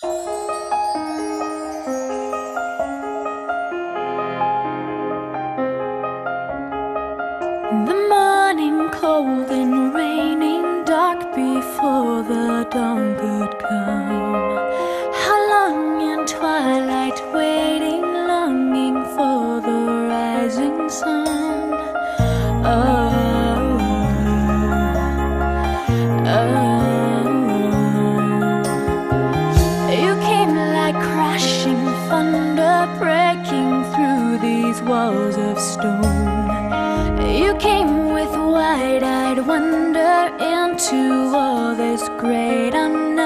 The morning cold and raining, dark before the dawn could come. How long in twilight waiting, longing for the rising sun. Oh, oh. You came like crashing thunder, breaking through these walls of stone. You came with wide-eyed wonder into all this great unknown.